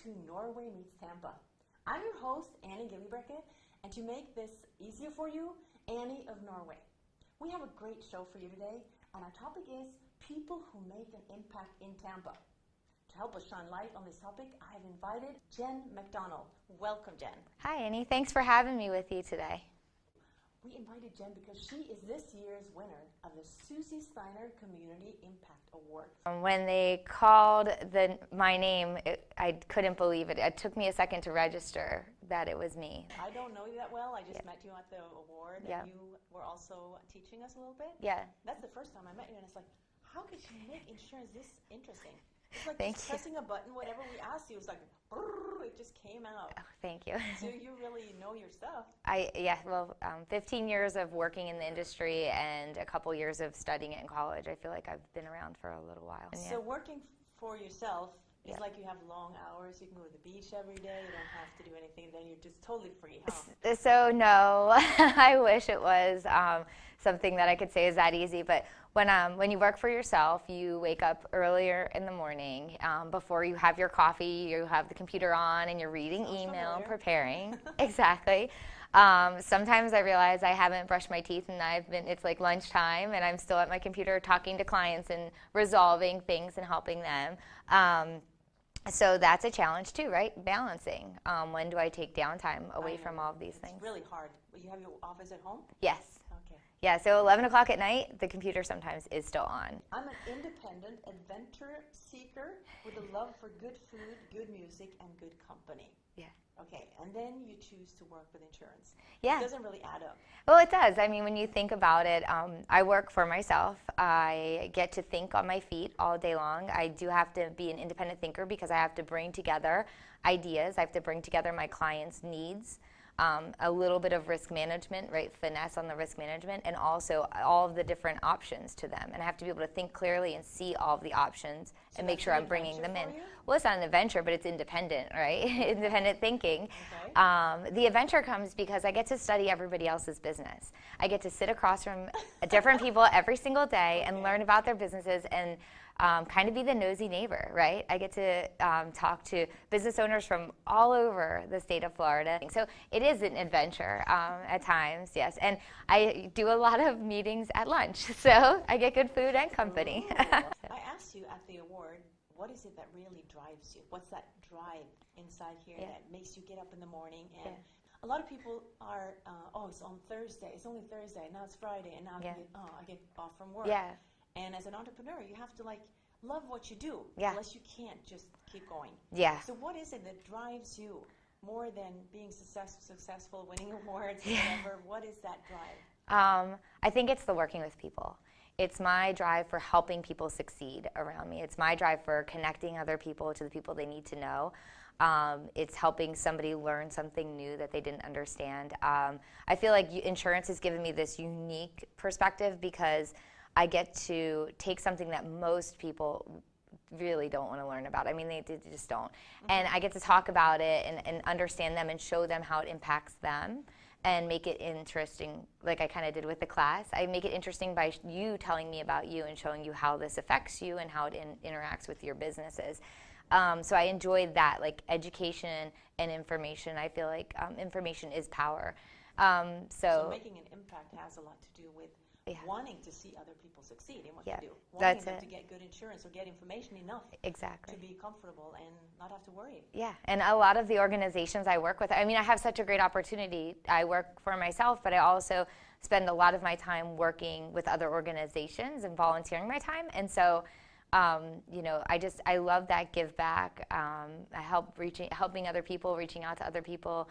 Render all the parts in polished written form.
to Norway Meets Tampa. I'm your host, Annie Gillibrekke, and to make this easier for you, Annie of Norway. We have a great show for you today, and our topic is people who make an impact in Tampa. To help us shine light on this topic, I've invited Jen McDonald. Welcome, Jen. Hi, Annie. Thanks for having me with you today. We invited Jen because she is this year's winner of the Susie Steiner Community Impact Award. When they called my name, I couldn't believe it. It took me a second to register that it was me. I don't know you that well. I just met you at the award, and you were also teaching us a little bit. Yeah. That's the first time I met you, and it's like, how could you make insurance this interesting? It's like Thank just you. pressing a button, whatever we asked you, it was like, it just came out. Oh, thank you. So you really know your stuff. 15 years of working in the industry and a couple years of studying it in college. I feel like I've been around for a little while. So working for yourself is like you have long hours. You can go to the beach every day. You don't have to do anything. Then you're just totally free, huh? So no, I wish it was something that I could say is that easy. But when you work for yourself, you wake up earlier in the morning. Before you have your coffee, you have the computer on and you're reading email, preparing. Exactly. Sometimes I realize I haven't brushed my teeth and it's like lunchtime and I'm still at my computer talking to clients and resolving things and helping them. So that's a challenge too, right? Balancing. When do I take downtime away from all of these things? It's really hard. You have your office at home? Yes. Okay. Yeah, so 11 o'clock at night, the computer sometimes is still on. I'm an independent adventure seeker with a love for good food, good music, and good company. Yeah. Okay, and then you choose to work with insurance. Yeah. It doesn't really add up. Well, it does. I mean, when you think about it, I work for myself. I get to think on my feet all day long. I do have to be an independent thinker because I have to bring together ideas. I have to bring together my clients' needs, a little bit of risk management, right, finesse on the risk management, and also all of the different options to them. And I have to be able to think clearly and see all of the options and make sure I'm bringing them in. Well, it's not an adventure, but it's independent, right? Independent thinking. Okay. The adventure comes because I get to study everybody else's business. I get to sit across from different people every single day and learn about their businesses and kind of be the nosy neighbor, right? I get to talk to business owners from all over the state of Florida. So it is an adventure at times, yes. And I do a lot of meetings at lunch, so I get good food and company. I asked you at the award, what is it that really drives you? What's that drive inside here that makes you get up in the morning? And a lot of people are, it's on Thursday. It's only Thursday. Now it's Friday, and now I get off from work. Yeah. And as an entrepreneur, you have to love what you do, unless you can't just keep going. Yeah. So what is it that drives you more than being successful, winning awards, whatever? What is that drive? I think it's the working with people. It's my drive for helping people succeed around me. It's my drive for connecting other people to the people they need to know. It's helping somebody learn something new that they didn't understand. I feel like insurance has given me this unique perspective because I get to take something that most people really don't want to learn about. I mean, they just don't. And I get to talk about it and understand them and show them how it impacts them and make it interesting, like I kind of did with the class. I make it interesting by you telling me about you and showing you how this affects you and how it interacts with your businesses. So I enjoyed that, like education and information. I feel like information is power. So making an impact has a lot to do with wanting to see other people succeed in what they do. Wanting them to get good insurance or get information enough to be comfortable and not have to worry. Yeah, and a lot of the organizations I work with, I mean, I have such a great opportunity. I work for myself, but I also spend a lot of my time working with other organizations and volunteering my time. And so, I love that give back. I helping other people, reaching out to other people.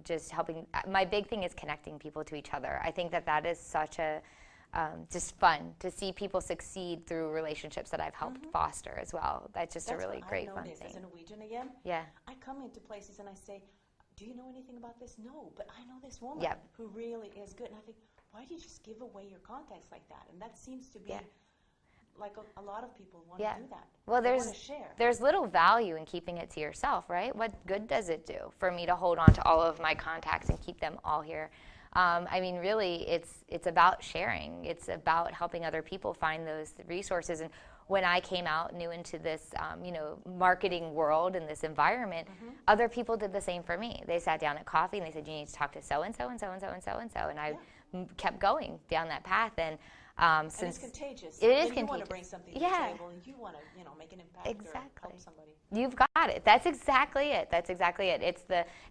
Just helping. My big thing is connecting people to each other. I think that is such a just fun to see people succeed through relationships that I've helped foster as well. That's just a really great fun thing. As a Norwegian again, I come into places and I say, "Do you know anything about this?" No, but I know this woman who really is good. And I think, why do you just give away your contacts like that? And that seems to be like a lot of people want to do that. Well, there's little value in keeping it to yourself, right? What good does it do for me to hold on to all of my contacts and keep them all here? I mean, really, it's about sharing. It's about helping other people find those resources. And when I came out new into this, marketing world and this environment, other people did the same for me. They sat down at coffee and they said, you need to talk to so-and-so and so-and-so and so-and-so. And I kept going down that path. And since it's contagious. It is and contagious. You want to bring something to the table, and you want to, make an impact or help somebody. You've got it. That's exactly it. That's exactly it.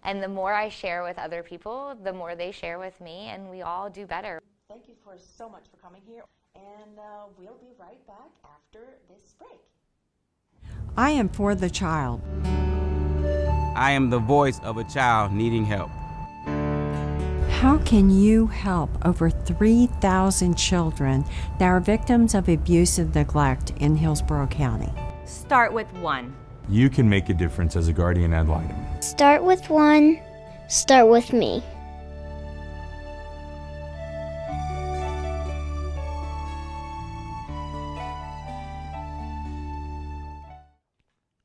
And the more I share with other people, the more they share with me, and we all do better. Thank you so much for coming here, and we'll be right back after this break. I am for the child. I am the voice of a child needing help. How can you help over 3,000 children that are victims of abuse and neglect in Hillsborough County? Start with one. You can make a difference as a guardian ad litem. Start with one. Start with me.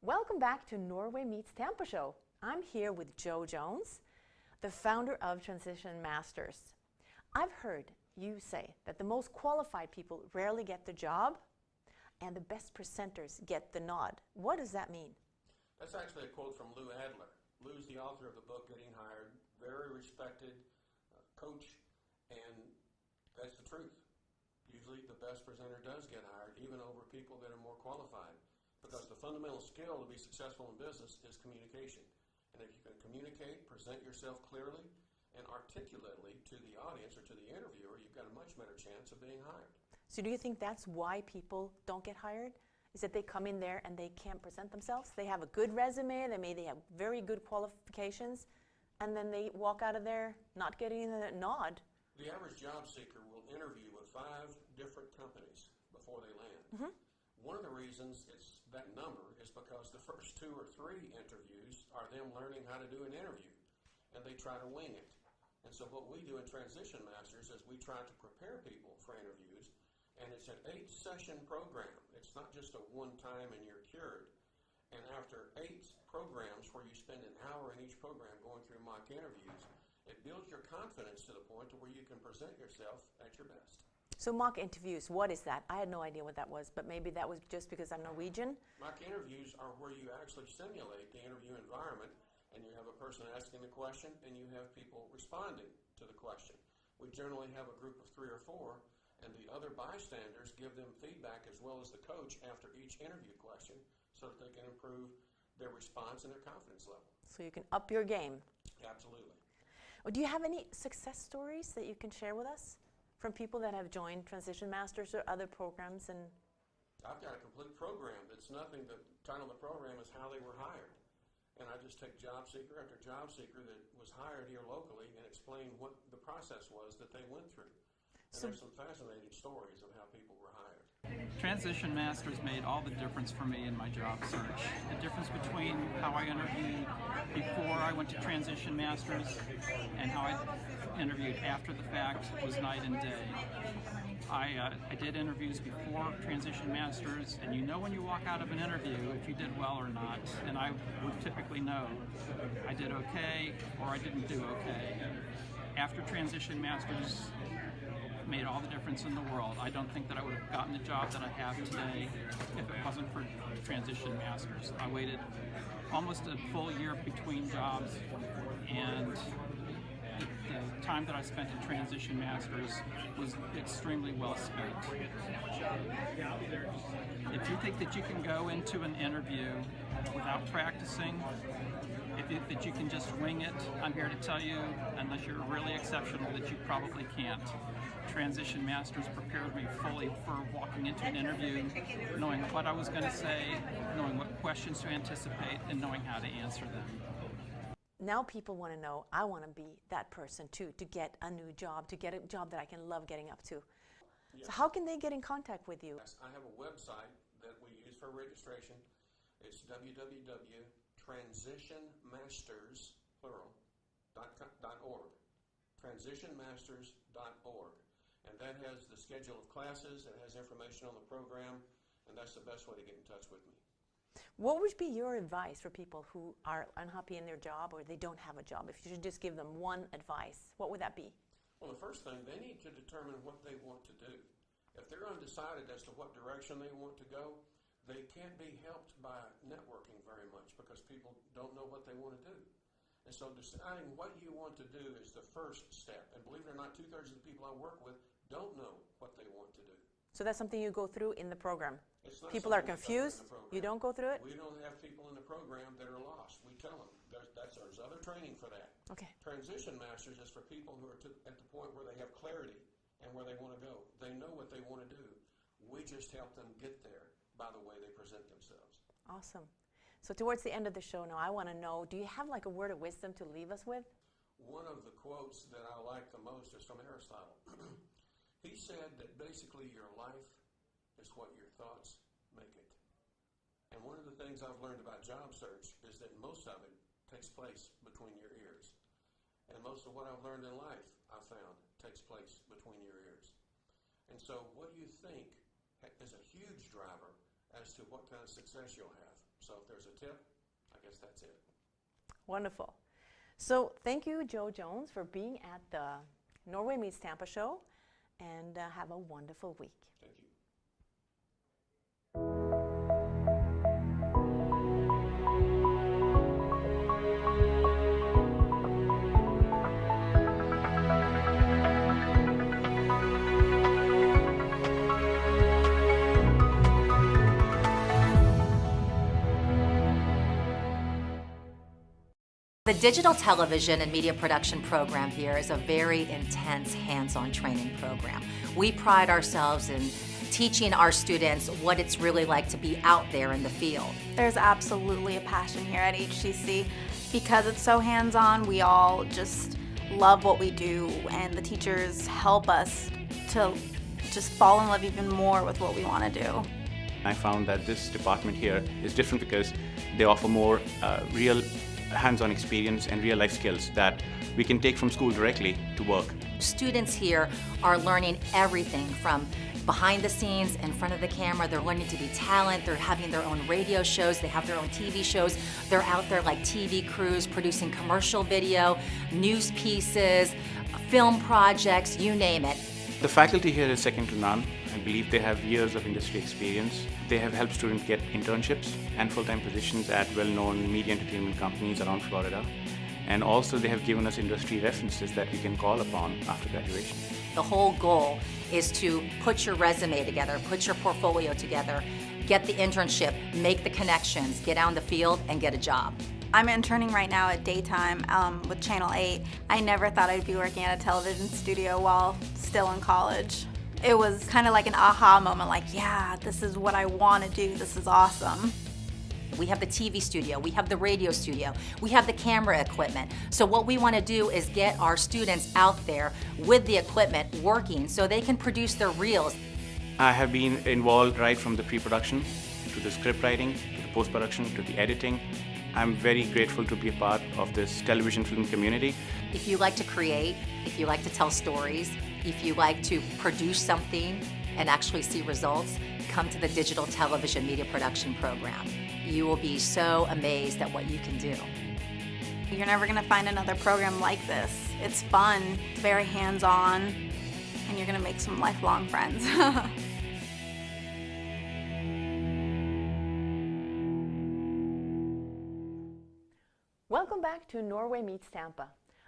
Welcome back to Norway Meets Tampa Show. I'm here with Joe Jones, the founder of Transition Masters. I've heard you say that the most qualified people rarely get the job and the best presenters get the nod. What does that mean? That's actually a quote from Lou Adler. Lou's the author of the book Getting Hired, very respected coach, and that's the truth. Usually the best presenter does get hired, even over people that are more qualified, because the fundamental skill to be successful in business is communication. And if you can communicate, present yourself clearly and articulately to the audience or to the interviewer, you've got a much better chance of being hired. So do you think that's why people don't get hired? Is that they come in there and they can't present themselves? They have a good resume, they have very good qualifications, and then they walk out of there not getting the nod. The average job seeker will interview with 5 different companies before they land. One of the reasons it's that number is because the first 2 or 3 interviews are them learning how to do an interview, and they try to wing it. And so what we do in Transition Masters is we try to prepare people for interviews, and it's an 8-session program. It's not just a one-time and you're cured. And after 8 programs where you spend an hour in each program going through mock interviews, it builds your confidence to the point to where you can present yourself at your best. So mock interviews, what is that? I had no idea what that was, but maybe that was just because I'm Norwegian. Mock interviews are where you actually simulate the interview environment, and you have a person asking the question, and you have people responding to the question. We generally have a group of 3 or 4, and the other bystanders give them feedback as well as the coach after each interview question so that they can improve their response and their confidence level. So you can up your game. Absolutely. Well, do you have any success stories that you can share with us from people that have joined Transition Masters or other programs? And I've got a complete program that's nothing. The title of the program is How They Were Hired. And I just take job seeker after job seeker that was hired here locally and explain what the process was that they went through. And there's some fascinating stories of how people were hired. Transition Masters made all the difference for me in my job search. The difference between how I interviewed before I went to Transition Masters and how I interviewed after the fact was night and day. I did interviews before Transition Masters, and you know when you walk out of an interview if you did well or not, and I would typically know I did okay or I didn't do okay. After Transition Masters made all the difference in the world. I don't think that I would have gotten the job that I have today if it wasn't for Transition Masters. I waited almost a full year between jobs, and the time that I spent in Transition Masters was extremely well spent. If you think that you can go into an interview without practicing, that you can just wing it, I'm here to tell you, unless you're really exceptional, that you probably can't. Transition Masters prepared me fully for walking into an interview, knowing what I was going to say, knowing what questions to anticipate, and knowing how to answer them. Now people want to know, I want to be that person too, to get a new job, to get a job that I can love getting up to. Yes. So how can they get in contact with you? Yes, I have a website that we use for registration. It's www.transitionmasters.org. Transitionmasters.org. And that has the schedule of classes, it has information on the program, and that's the best way to get in touch with me. What would be your advice for people who are unhappy in their job or they don't have a job? If you should just give them one advice, what would that be? Well, the first thing, they need to determine what they want to do. If they're undecided as to what direction they want to go, they can't be helped by networking very much because people don't know what they want to do. And so deciding what you want to do is the first step. And believe it or not, 2/3 of the people I work with don't know what they want to do. So that's something you go through in the program. It's not People are something we go through in confused. the program. You don't go through it? We don't have people in the program that are lost. We tell them. There's other training for that. Okay. Transition Masters is for people who are at the point where they have clarity and where they want to go. They know what they want to do. We just help them get there by the way they present themselves. Awesome. So towards the end of the show now, I want to know, do you have like a word of wisdom to leave us with? One of the quotes that I like the most is from Aristotle. He said that basically your life is what your thoughts make it. And one of the things I've learned about job search is that most of it takes place between your ears. And most of what I've learned in life, I've found, takes place between your ears. And so what you think is a huge driver as to what kind of success you'll have. So if there's a tip, I guess that's it. Wonderful. So thank you, Joe Jones, for being at the Norway Meets Tampa show, and have a wonderful week. Thank you. The digital television and media production program here is a very intense hands-on training program. We pride ourselves in teaching our students what it's really like to be out there in the field. There's absolutely a passion here at HCC. Because it's so hands-on, we all just love what we do, and the teachers help us to just fall in love even more with what we want to do. I found that this department here is different because they offer more real hands-on experience and real-life skills that we can take from school directly to work. Students here are learning everything from behind the scenes, in front of the camera. They're learning to be talent. They're having their own radio shows. They have their own TV shows. They're out there like TV crews producing commercial video, news pieces, film projects, you name it. The faculty here is second to none. I believe they have years of industry experience. They have helped students get internships and full-time positions at well-known media entertainment companies around Florida. And also they have given us industry references that we can call upon after graduation. The whole goal is to put your resume together, put your portfolio together, get the internship, make the connections, get out in the field, and get a job. I'm interning right now at Daytime with Channel 8. I never thought I'd be working at a television studio while still in college. It was kind of like an aha moment, like, yeah, this is what I want to do, this is awesome. We have the TV studio, we have the radio studio, we have the camera equipment. So what we want to do is get our students out there with the equipment working so they can produce their reels. I have been involved right from the pre-production to the script writing, to the post-production, to the editing. I'm very grateful to be a part of this television film community. If you like to create, if you like to tell stories, if you like to produce something and actually see results, come to the digital television media production program. You will be so amazed at what you can do. You're never going to find another program like this. It's fun, it's very hands-on, and you're going to make some lifelong friends. Welcome back to Norway Meets Tampa,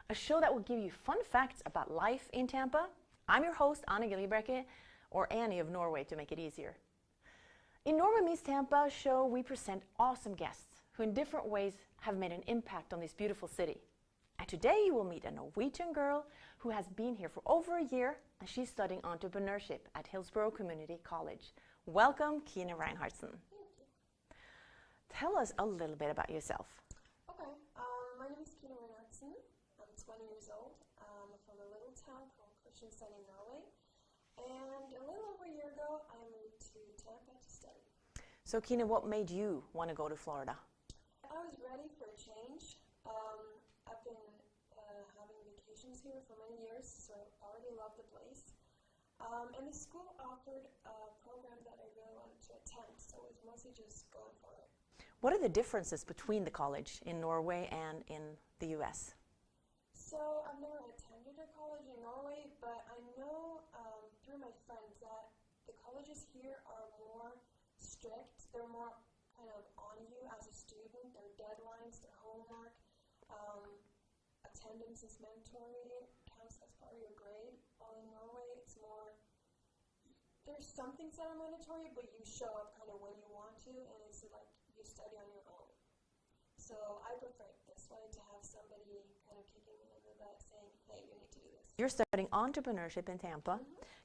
a show that will give you fun facts about life in Tampa. I'm your host, Anne Gillebrekke, or Annie of Norway to make it easier. In Norway Meets Tampa show, we present awesome guests who in different ways have made an impact on this beautiful city. And today you will meet a Norwegian girl who has been here for over a year, and she's studying entrepreneurship at Hillsborough Community College. Welcome, KINE Reinhardsen. Tell us a little bit about yourself. Okay, my name is KINE Reinhardsen. I'm 20 years old. I'm from a little town called Kristiansand in Norway. And a little over a year ago, I moved to Tampa to study. So KINE, what made you want to go to Florida? I was ready for a change. I've been having vacations here for many years, so I already love the place. And the school offered a program that I really wanted to attend, so it was mostly just going for it. What are the differences between the college in Norway and in the US? So I've never attended a college in Norway, but I know through my friends that colleges here are more strict. They're more kind of on you as a student. Their deadlines, their homework, attendance is mandatory, counts as part of your grade. While in Norway, it's more, there's some things that are mandatory, but you show up kind of when you want to, and it's like you study on your own. So I prefer it this way, to have somebody kind of kicking me in the butt saying, hey, you need to do this. You're studying entrepreneurship in Tampa.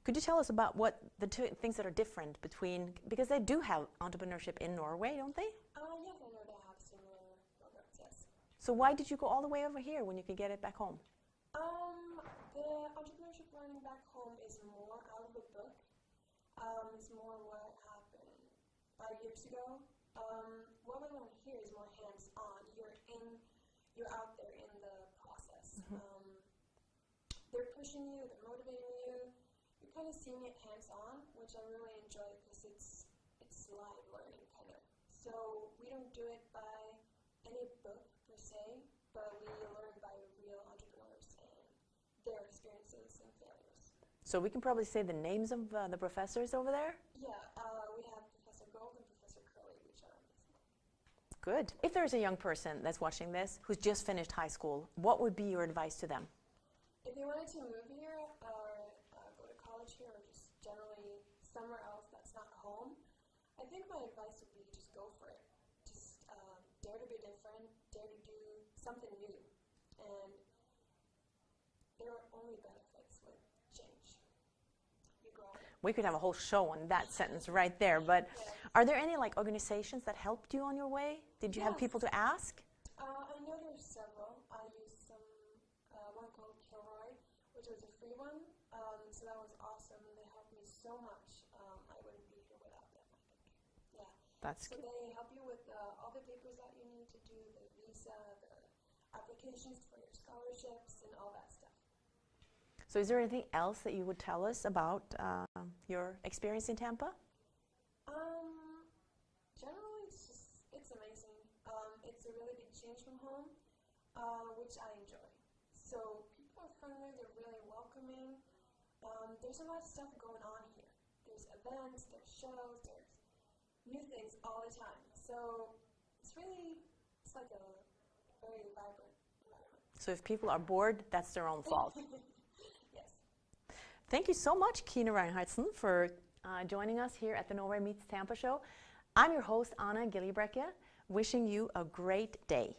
Could you tell us about what the two things that are different between, because they do have entrepreneurship in Norway, don't they? Yes, I know they have similar programs, yes. So why did you go all the way over here when you could get it back home? The entrepreneurship learning back home is more out of the book. It's more what happened 5 years ago. What we learn here is more hands-on. You're out there in the process. They're pushing you, they're motivating you. You're kind of seeing it hands-on, which I really enjoy because it's live learning kind of. So we don't do it by any book per se, but we learn by real entrepreneurs and their experiences and failures. So we can probably say the names of the professors over there? Yeah, we have Professor Gold and Professor Curley, which are amazing. Good. If there's a young person that's watching this who's just finished high school, what would be your advice to them? If they wanted to move here or go to college here or just generally somewhere else that's not home, I think my advice would be just go for it. Just dare to be different, dare to do something new. And there are only benefits with change. You grow. We could have a whole show on that sentence right there, but are there any like organizations that helped you on your way? Did you have people to ask? I know there's several. I used one called Kilroy, which was a free one, so that was awesome. They helped me so much. I wouldn't be here without them, I think. Yeah. That's so they help you with all the papers that you need to do, the visa, the applications for your scholarships, and all that stuff. So is there anything else that you would tell us about your experience in Tampa? Generally, it's amazing. It's a really big change from home, which I enjoy. So people are friendly, they're really welcoming. There's a lot of stuff going on here. There's events, there's shows, there's new things all the time. So it's like a very vibrant environment. So if people are bored, that's their own fault. Yes. Thank you so much, KINE Reinhardsen, for joining us here at the Norway Meets Tampa show. I'm your host, Anna Gillibrekke, wishing you a great day.